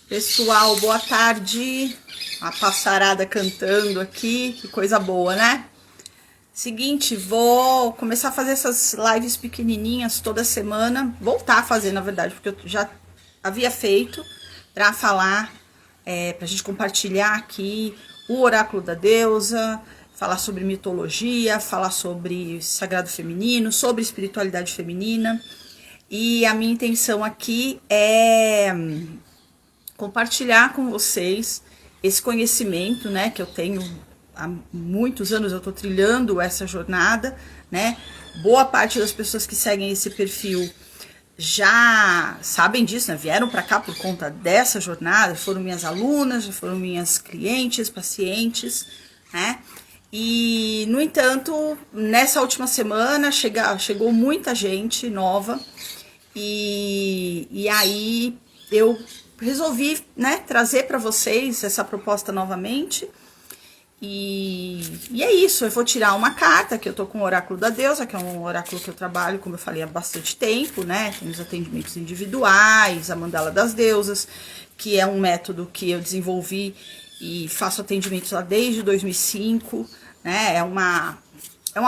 Pessoal, boa tarde. A passarada cantando aqui, que coisa boa, né? Seguinte, vou começar a fazer essas lives pequenininhas toda semana. Voltar a fazer, na verdade, porque eu já havia feito para falar, pra gente compartilhar aqui o oráculo da deusa, falar sobre mitologia, falar sobre sagrado feminino, sobre espiritualidade feminina. E a minha intenção aqui é compartilhar com vocês esse conhecimento, né, que eu tenho há muitos anos. Eu tô trilhando essa jornada, né? Boa parte das pessoas que seguem esse perfil já sabem disso, né? Vieram para cá por conta dessa jornada, foram minhas alunas, já foram minhas clientes, pacientes, né? E, no entanto, nessa última semana chegou muita gente nova e aí eu resolvi, né, trazer para vocês essa proposta novamente. E é isso, eu vou tirar uma carta, que eu tô com o oráculo da deusa, que é um oráculo que eu trabalho, como eu falei, há bastante tempo, né? Tem os atendimentos individuais, a mandala das deusas, que é um método que eu desenvolvi e faço atendimentos lá desde 2005, né? É uma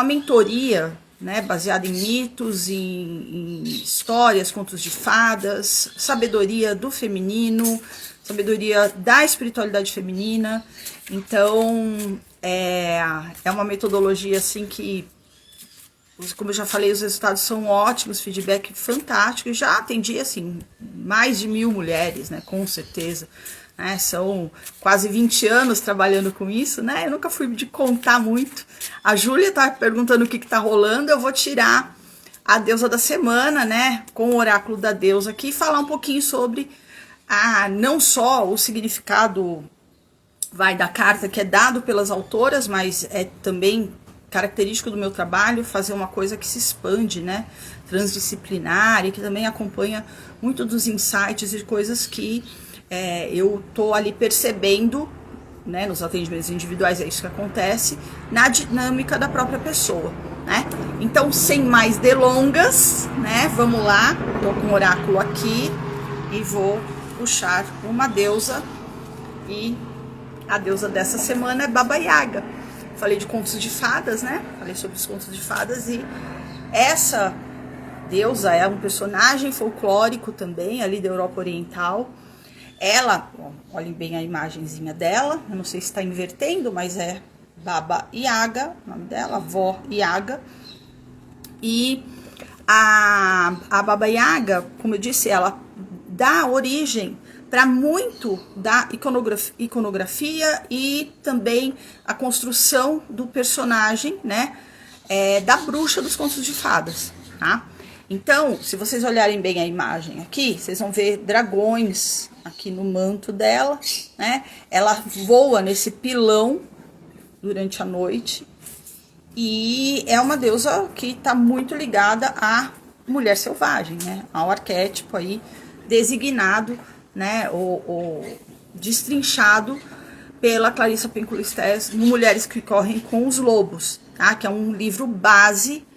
mentoria, né, baseada em mitos, em histórias, contos de fadas, sabedoria do feminino, sabedoria da espiritualidade feminina. Então, é uma metodologia assim que, como eu já falei, os resultados são ótimos, feedback fantástico. Já atendi assim mais de 1000 mulheres, né, com certeza. Né, são quase 20 anos trabalhando com isso, né? Eu nunca fui de contar muito. A Júlia tá perguntando o que tá rolando. Eu vou tirar a deusa da semana, né, com o oráculo da deusa aqui, e falar um pouquinho sobre não só o significado da carta que é dado pelas autoras, mas é também característico do meu trabalho fazer uma coisa que se expande, né, transdisciplinar, e que também acompanha muito dos insights e coisas que eu tô ali percebendo, né, nos atendimentos individuais. É isso que acontece na dinâmica da própria pessoa, né? Então, sem mais delongas, né, vamos lá. Tô com o oráculo aqui e vou puxar uma deusa, e a deusa dessa semana é Baba Yaga. Falei de contos de fadas, né? Falei sobre os contos de fadas, e essa deusa é um personagem folclórico também, ali da Europa Oriental. Ela, olhem bem a imagenzinha dela, eu não sei se está invertendo, mas é Baba Yaga, o nome dela, Vó Yaga. E a Baba Yaga, como eu disse, ela dá origem para muito da iconografia e também a construção do personagem, né, da bruxa dos contos de fadas, tá? Então, se vocês olharem bem a imagem aqui, vocês vão ver dragões aqui no manto dela, né? Ela voa nesse pilão durante a noite, e é uma deusa que está muito ligada à mulher selvagem, né? Ao arquétipo aí designado, né? Ou destrinchado pela Clarissa Pinkola-Estés no Mulheres que Correm com os Lobos, tá? Que é um livro base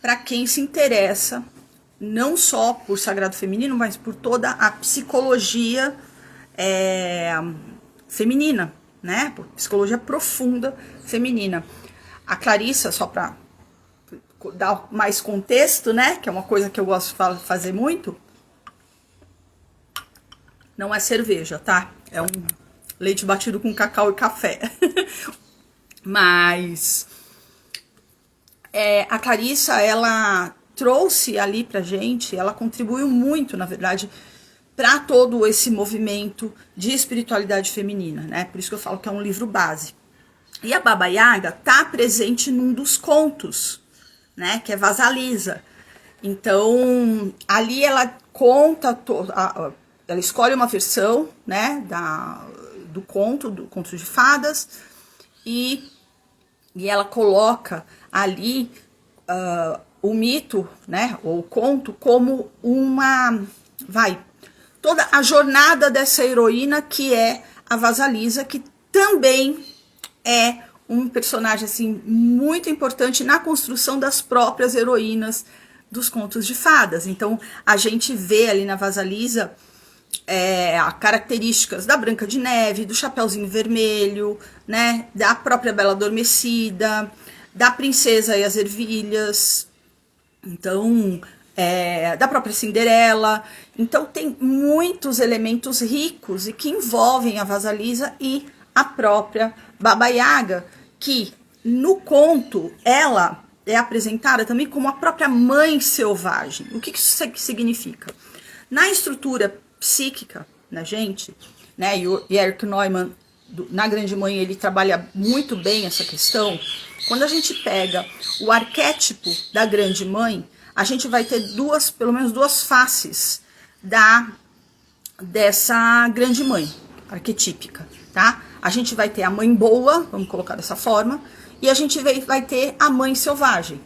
para quem se interessa não só por sagrado feminino, mas por toda a psicologia feminina, né? Por psicologia profunda feminina. A Clarissa, só para dar mais contexto, né? Que é uma coisa que eu gosto de fazer muito, não é cerveja, tá? É um leite batido com cacau e café. Mas a Clarissa, ela trouxe ali pra gente, ela contribuiu muito, na verdade, para todo esse movimento de espiritualidade feminina, né? Por isso que eu falo que é um livro base. E a Baba Yaga tá presente num dos contos, né? Que é Vasalisa. Então, ali ela conta, ela escolhe uma versão, né? Do conto de fadas, e ela coloca ali o mito, né, ou o conto, como toda a jornada dessa heroína que é a Vasalisa, que também é um personagem assim muito importante na construção das próprias heroínas dos contos de fadas. Então a gente vê ali na Vasalisa características da Branca de Neve, do Chapeuzinho Vermelho, né, da própria Bela Adormecida, da Princesa e as Ervilhas, então, da própria Cinderela. Então tem muitos elementos ricos e que envolvem a Vasalisa e a própria Baba Yaga, que no conto ela é apresentada também como a própria mãe selvagem. O que isso significa? Na estrutura psíquica na gente, né, e o Erich Neumann, na Grande Mãe, ele trabalha muito bem essa questão. Quando a gente pega o arquétipo da Grande Mãe, a gente vai ter pelo menos duas faces dessa Grande Mãe arquetípica, tá? A gente vai ter a mãe boa, vamos colocar dessa forma, e a gente vai ter a mãe selvagem.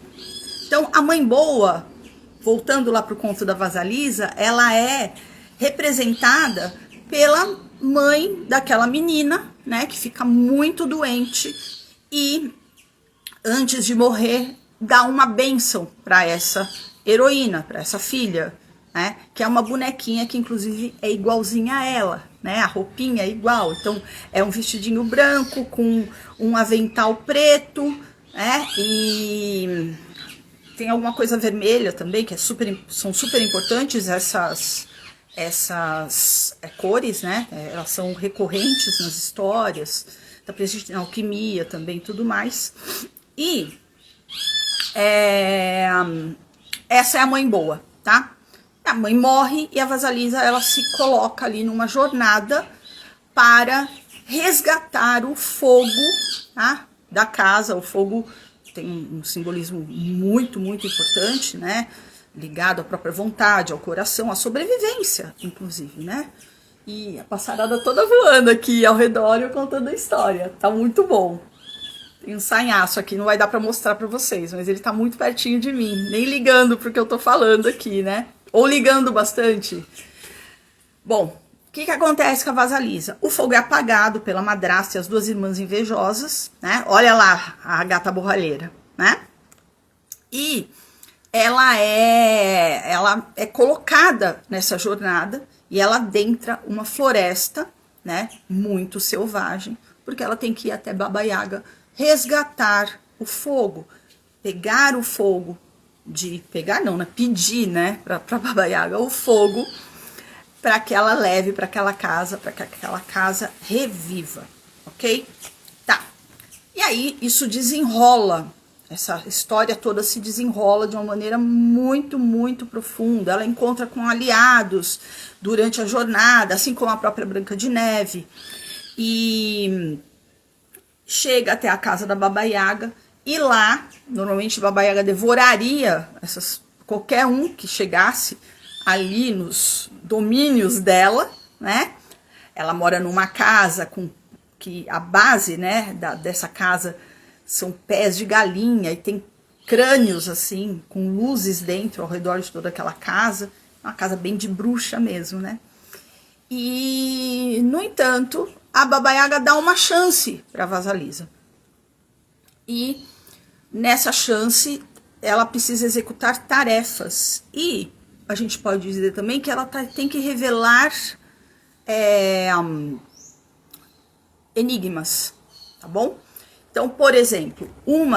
Então, a mãe boa, voltando lá para o conto da Vasalisa, ela é representada pela mãe daquela menina, né, que fica muito doente e antes de morrer dá uma bênção para essa heroína, para essa filha, né, que é uma bonequinha que inclusive é igualzinha a ela, né, a roupinha é igual, então é um vestidinho branco com um avental preto, né, e tem alguma coisa vermelha também, que são super importantes essas cores, né? Elas são recorrentes nas histórias, tá presente na alquimia também, tudo mais. E essa é a mãe boa, tá? A mãe morre e a Vasalisa, ela se coloca ali numa jornada para resgatar o fogo, tá, da casa. O fogo tem um simbolismo muito, muito importante, né? Ligado à própria vontade, ao coração, à sobrevivência, inclusive, né? E a passarada toda voando aqui ao redor e eu contando a história. Tá muito bom. Tem um sanhaço aqui, não vai dar pra mostrar pra vocês, mas ele tá muito pertinho de mim. Nem ligando pro que eu tô falando aqui, né? Ou ligando bastante. Bom, o que acontece com a Vasalisa? O fogo é apagado pela madrasta e as duas irmãs invejosas, né? Olha lá a gata borralheira, né? E ela é colocada nessa jornada e ela adentra uma floresta, né, muito selvagem, porque ela tem que ir até Baba Yaga resgatar o fogo, pegar o fogo, pedir, né, para Baba Yaga o fogo, para que ela leve para aquela casa, para que aquela casa reviva, ok? Tá. E aí isso desenrola. Essa história toda se desenrola de uma maneira muito, muito profunda. Ela encontra com aliados durante a jornada, assim como a própria Branca de Neve. E chega até a casa da Baba Yaga. E lá, normalmente, Baba Yaga devoraria qualquer um que chegasse ali nos domínios dela, né? Ela mora numa casa que a base, né, dessa casa são pés de galinha e tem crânios assim, com luzes dentro, ao redor de toda aquela casa. Uma casa bem de bruxa mesmo, né? E, no entanto, a Baba Yaga dá uma chance para Vasalisa. E nessa chance, ela precisa executar tarefas. E a gente pode dizer também que ela tem que revelar enigmas, tá bom? Então, por exemplo, um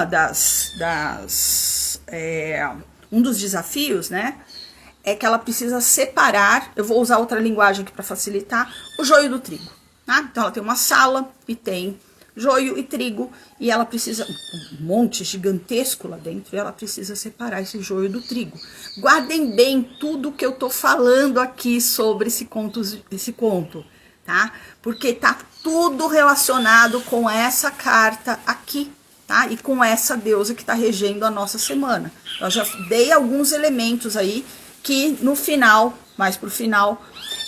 dos desafios, né, é que ela precisa separar, eu vou usar outra linguagem aqui para facilitar, o joio do trigo, tá? Então, ela tem uma sala e tem joio e trigo, e ela precisa, um monte gigantesco lá dentro, e ela precisa separar esse joio do trigo. Guardem bem tudo que eu tô falando aqui sobre esse conto, tá? Porque tá tudo relacionado com essa carta aqui, tá? E com essa deusa que tá regendo a nossa semana. Eu já dei alguns elementos aí que no final, mais pro final,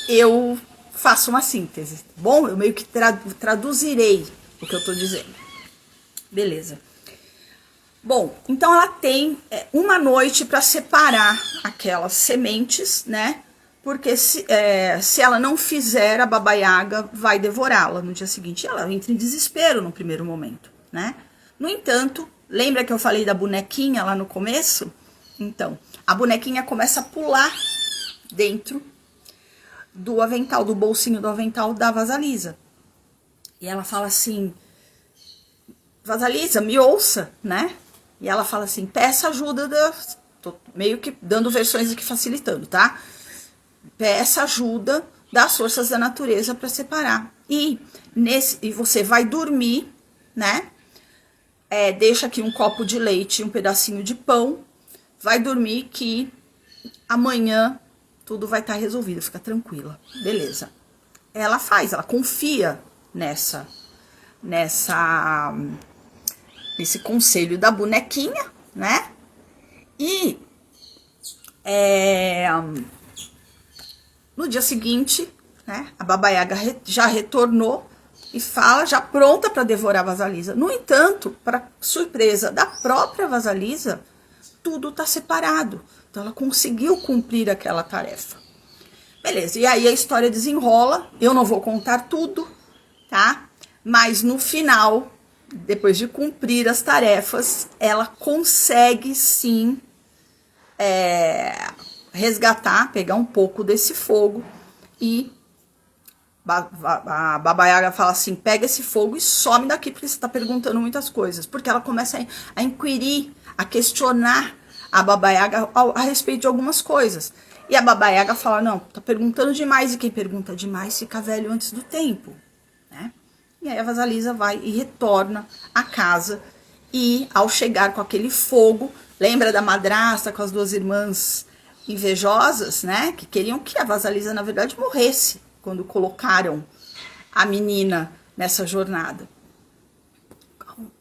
eu faço uma síntese, tá bom? Eu meio que traduzirei o que eu tô dizendo. Beleza. Bom, então ela tem uma noite para separar aquelas sementes, né? Porque se ela não fizer, a Baba Yaga vai devorá-la no dia seguinte. Ela entra em desespero no primeiro momento, né? No entanto, lembra que eu falei da bonequinha lá no começo? Então, a bonequinha começa a pular dentro do avental, do bolsinho do avental da Vasalisa. E ela fala assim, Vasalisa, me ouça, né? E ela fala assim, peça ajuda, tô meio que dando versões aqui facilitando, tá? Peça ajuda das forças da natureza para separar. E você vai dormir, né? Deixa aqui um copo de leite e um pedacinho de pão. Vai dormir que amanhã tudo vai estar resolvido, fica tranquila. Beleza. Ela confia nesse conselho da bonequinha, né? E no dia seguinte, né, a Baba Yaga já retornou e fala, já pronta para devorar a Vasalisa. No entanto, para surpresa da própria Vasalisa, tudo tá separado. Então ela conseguiu cumprir aquela tarefa. Beleza, e aí a história desenrola. Eu não vou contar tudo, tá? Mas no final, depois de cumprir as tarefas, ela consegue sim resgatar, pegar um pouco desse fogo. E a Baba Yaga fala assim, pega esse fogo e some daqui, porque você está perguntando muitas coisas. Porque ela começa a inquirir, a questionar a Baba Yaga a respeito de algumas coisas. E a Baba Yaga fala, não, tá perguntando demais, e quem pergunta demais fica velho antes do tempo, né? E aí a Vasalisa vai e retorna à casa, e ao chegar com aquele fogo, lembra da madrasta com as duas irmãs invejosas, né? Que queriam que a Vasalisa, na verdade, morresse quando colocaram a menina nessa jornada.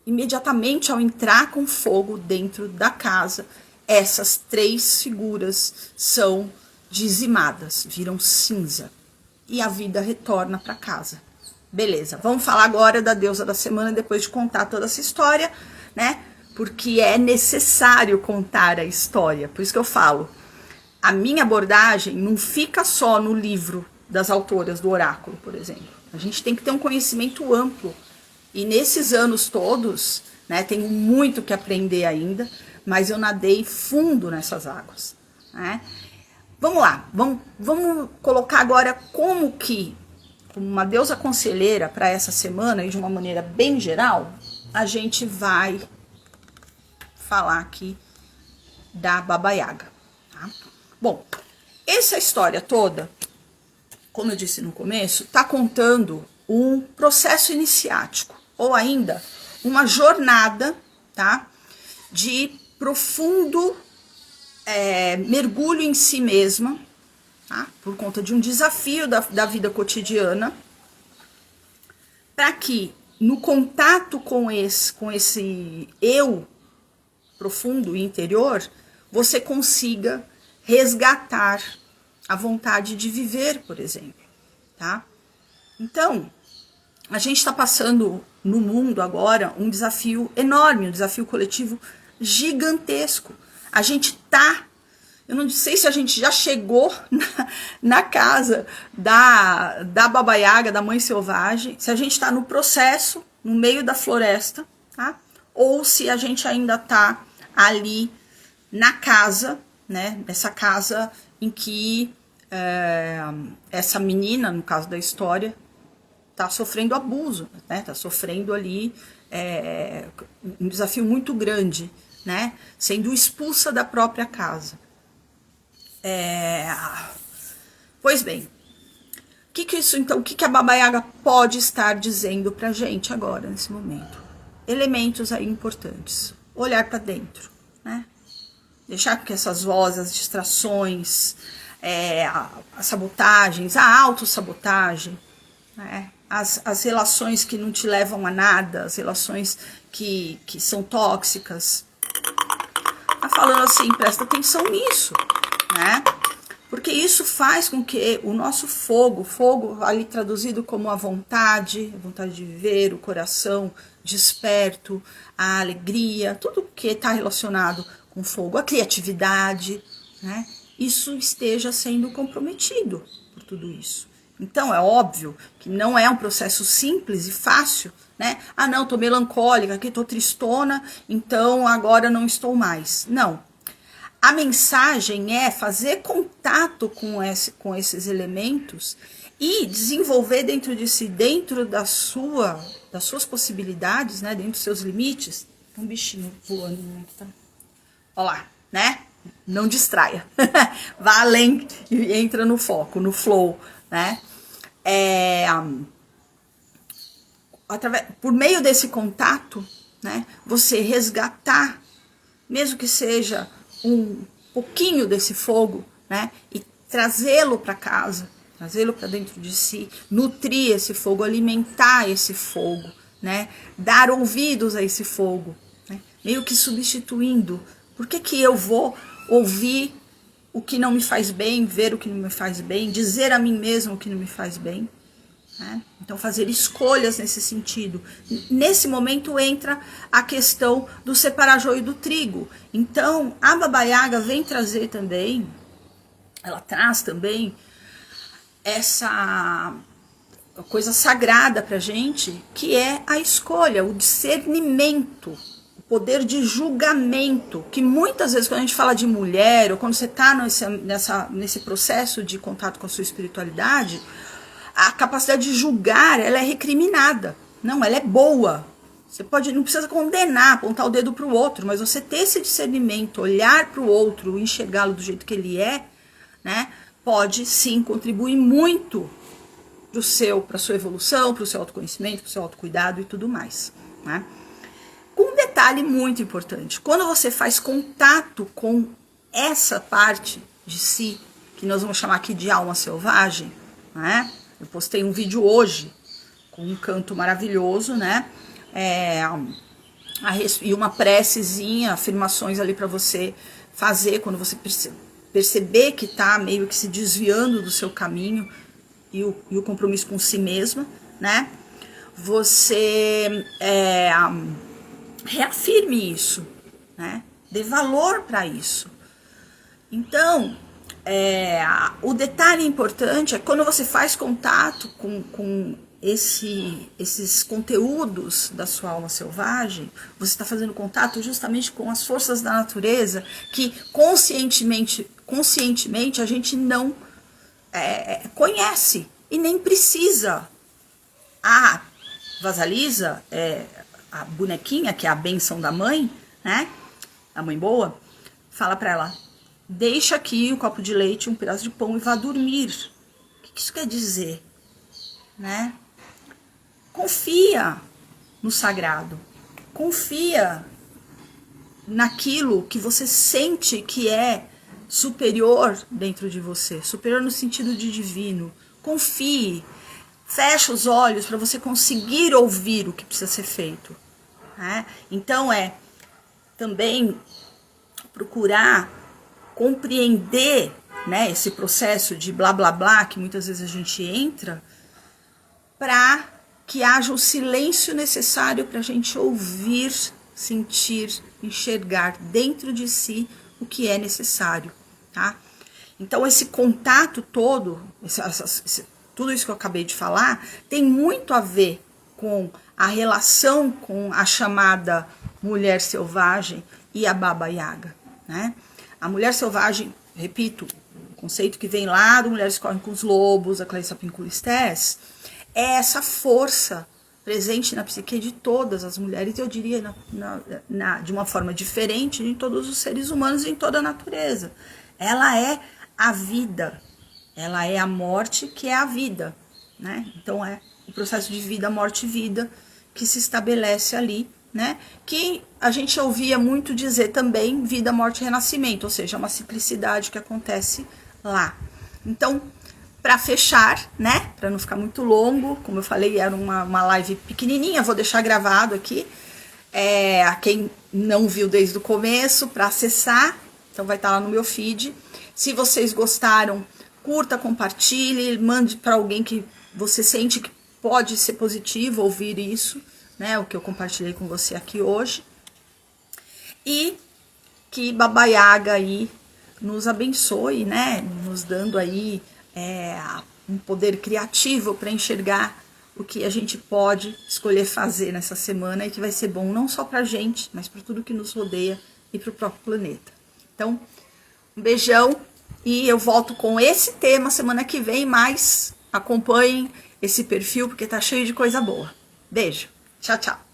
Imediatamente ao entrar com fogo dentro da casa, essas três figuras são dizimadas, viram cinza, e a vida retorna para casa. Beleza, vamos falar agora da deusa da semana, depois de contar toda essa história, né? Porque é necessário contar a história, por isso que eu falo, a minha abordagem não fica só no livro das autoras do oráculo, por exemplo. A gente tem que ter um conhecimento amplo, e nesses anos todos, né, tenho muito que aprender ainda, mas eu nadei fundo nessas águas, né? Vamos lá, vamos colocar agora como uma deusa conselheira para essa semana, e de uma maneira bem geral, a gente vai falar aqui da Baba Yaga, tá? Bom, essa história toda, como eu disse no começo, está contando um processo iniciático, ou ainda uma jornada, tá, de profundo mergulho em si mesma, tá, por conta de um desafio da vida cotidiana, para que no contato com esse eu profundo e interior, você consiga resgatar a vontade de viver, por exemplo, tá? Então, a gente está passando no mundo agora um desafio enorme, um desafio coletivo gigantesco. A gente tá, eu não sei se a gente já chegou na casa da Baba Yaga, da Mãe Selvagem, se a gente está no processo, no meio da floresta, tá? Ou se a gente ainda tá ali na casa, né? Nessa casa em que essa menina, no caso da história, tá sofrendo abuso, né? Tá sofrendo ali um desafio muito grande, né? Sendo expulsa da própria casa. Pois bem, o que a Baba Yaga pode estar dizendo pra gente agora, nesse momento? Elementos aí importantes. Olhar para dentro, né? Deixar que essas vozes, as distrações, as sabotagens, a autossabotagem, né? As relações que não te levam a nada, as relações que são tóxicas. Tá falando assim, presta atenção nisso, né? Porque isso faz com que o nosso fogo ali traduzido como a vontade de viver, o coração desperto, a alegria, tudo que está relacionado com fogo, a criatividade, né? Isso esteja sendo comprometido por tudo isso. Então, é óbvio que não é um processo simples e fácil, né? Ah, não, tô melancólica, aqui tô tristona, então agora não estou mais. Não. A mensagem é fazer contato com esses elementos e desenvolver dentro de si, dentro das suas possibilidades, né, dentro dos seus limites. Um bichinho voando, né? Olha lá, né? Não distraia. Vá além e entra no foco, no flow, né? Por meio desse contato, né, você resgatar, mesmo que seja um pouquinho desse fogo, né, e trazê-lo para casa, trazê-lo para dentro de si, nutrir esse fogo, alimentar esse fogo, né, dar ouvidos a esse fogo, né, meio que substituindo. Por que eu vou ouvir o que não me faz bem, ver o que não me faz bem, dizer a mim mesmo o que não me faz bem? Né? Então, fazer escolhas nesse sentido. Nesse momento entra a questão do separar joio do trigo. Então, a Baba Yaga vem trazer também, ela traz também essa coisa sagrada pra gente, que é a escolha, o discernimento, o poder de julgamento, que muitas vezes quando a gente fala de mulher, ou quando você está nesse processo de contato com a sua espiritualidade, a capacidade de julgar, ela é recriminada. Não, ela é boa. Você não precisa condenar, apontar o dedo para o outro, mas você ter esse discernimento, olhar para o outro, enxergá-lo do jeito que ele é, né, pode sim contribuir muito para a sua evolução, para o seu autoconhecimento, para o seu autocuidado e tudo mais. Né? Com um detalhe muito importante, quando você faz contato com essa parte de si, que nós vamos chamar aqui de alma selvagem, né? Eu postei um vídeo hoje com um canto maravilhoso, né? E uma precezinha, afirmações ali para você fazer quando você perceber que tá meio que se desviando do seu caminho e o compromisso com si mesma, né? Você reafirme isso, né? Dê valor para isso. Então, o detalhe importante é quando você faz contato com esses conteúdos da sua alma selvagem, você está fazendo contato justamente com as forças da natureza que conscientemente a gente não conhece e nem precisa. A Vasalisa, a bonequinha, que é a bênção da mãe, né? A mãe boa, fala para ela: deixa aqui um copo de leite, um pedaço de pão e vá dormir. O que isso quer dizer? Né? Confia no sagrado. Confia naquilo que você sente que é superior dentro de você. Superior no sentido de divino. Confie. Fecha os olhos para você conseguir ouvir o que precisa ser feito. Né? Então também procurar compreender, né, esse processo de blá blá blá que muitas vezes a gente entra, para que haja o silêncio necessário para a gente ouvir, sentir, enxergar dentro de si o que é necessário, tá? Então esse contato todo, tudo isso que eu acabei de falar, tem muito a ver com a relação com a chamada mulher selvagem e a Baba Yaga, né? A mulher selvagem, repito, o conceito que vem lá do Mulheres Correm com os Lobos, a Clarissa Pinkola Estés, é essa força presente na psique de todas as mulheres, eu diria de uma forma diferente em todos os seres humanos e em toda a natureza. Ela é a vida, ela é a morte que é a vida, né? Então é o processo de vida, morte e vida que se estabelece ali, né? Que a gente ouvia muito dizer também vida, morte e renascimento, ou seja, uma ciclicidade que acontece lá. Então, para fechar, né, para não ficar muito longo, como eu falei, era uma live pequenininha, vou deixar gravado aqui, a quem não viu desde o começo, para acessar, então vai estar lá no meu feed. Se vocês gostaram, curta, compartilhe, mande para alguém que você sente que pode ser positivo ouvir isso, né, o que eu compartilhei com você aqui hoje. E que Baba Yaga aí nos abençoe, né, nos dando aí um poder criativo para enxergar o que a gente pode escolher fazer nessa semana e que vai ser bom não só para a gente, mas para tudo que nos rodeia e para o próprio planeta. Então, Um beijão e eu volto com esse tema semana que vem, mas acompanhem esse perfil porque tá cheio de coisa boa. Beijo. Tchau, tchau.